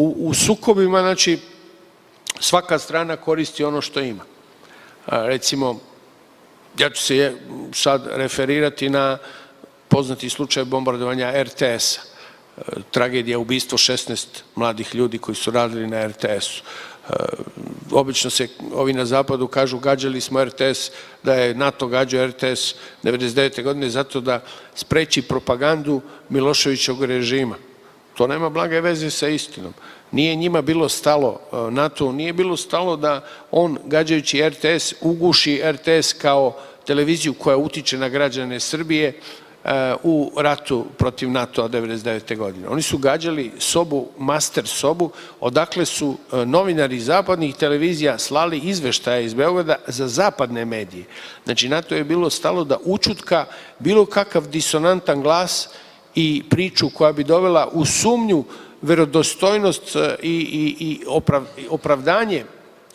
u sukobima, znači, svaka strana koristi ono što ima. Recimo, ja ću se sad referirati na poznati slučaj bombardovanja RTS-a. Tragedija, ubistvo 16 mladih ljudi koji su radili na RTS-u. Obično se ovi na zapadu kažu gađali smo RTS, da je NATO gađao RTS 1999. godine zato da spreči propagandu Miloševićevog režima. To nema blage veze sa istinom. Nije njima bilo stalo, NATO nije bilo stalo da on, gađajući RTS, uguši RTS kao televiziju koja utiče na građane Srbije u ratu protiv NATO-a 1999. godine. Oni su gađali sobu, master sobu, odakle su novinari zapadnih televizija slali izveštaje iz Beograda za zapadne medije. Znači, NATO je bilo stalo da učutka bilo kakav disonantan glas i priču koja bi dovela u sumnju verodostojnost i opravdanje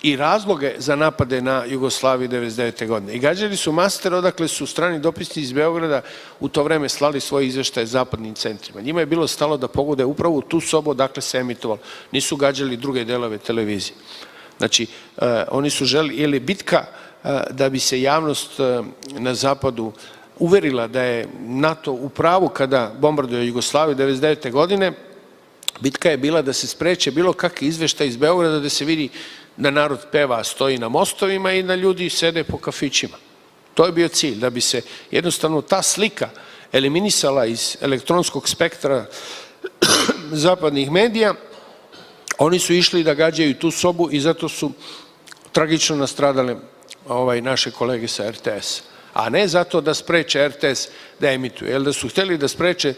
i razloge za napade na Jugoslaviju 1999. godine. I gađali su master, odakle su strani dopisnici iz Beograda u to vreme slali svoje izveštaje zapadnim centrima. Njima je bilo stalo da pogode upravo u tu sobu odakle se emitovalo. Nisu gađali druge delove televizije. Znači, oni su želi, ili bitka da bi se javnost na zapadu uverila da je NATO u pravu kada bombarduje Jugoslaviju 1999. godine, bitka je bila da se spreče bilo kakvi izveštaj iz Beograda da se vidi da narod peva, stoji na mostovima i da ljudi sede po kafićima. To je bio cilj, da bi se jednostavno ta slika eliminisala iz elektronskog spektra zapadnih medija. Oni su išli da gađaju tu sobu i zato su tragično nastradale naše kolege sa RTS, a ne zato da spreče RTS da emituje. Jer da su hteli da spreče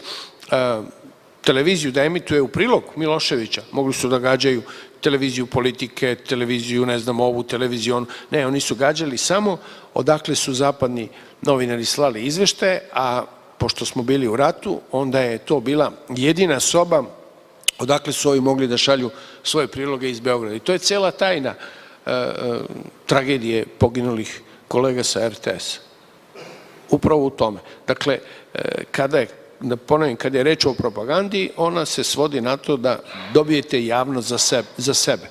televiziju da emituje u prilog Miloševića, mogli su da gađaju televiziju Politike, televiziju, ne znam, ovu televiziju, ne, oni su gađali samo odakle su zapadni novinari slali izveštaje, a pošto smo bili u ratu, onda je to bila jedina soba odakle su ovi mogli da šalju svoje priloge iz Beograda. I to je cela tajna tragedije poginulih kolega sa RTS. Upravo u tome. Dakle, da ponovim, kada je reč o propagandi, ona se svodi na to da dobijete javnost za sebe.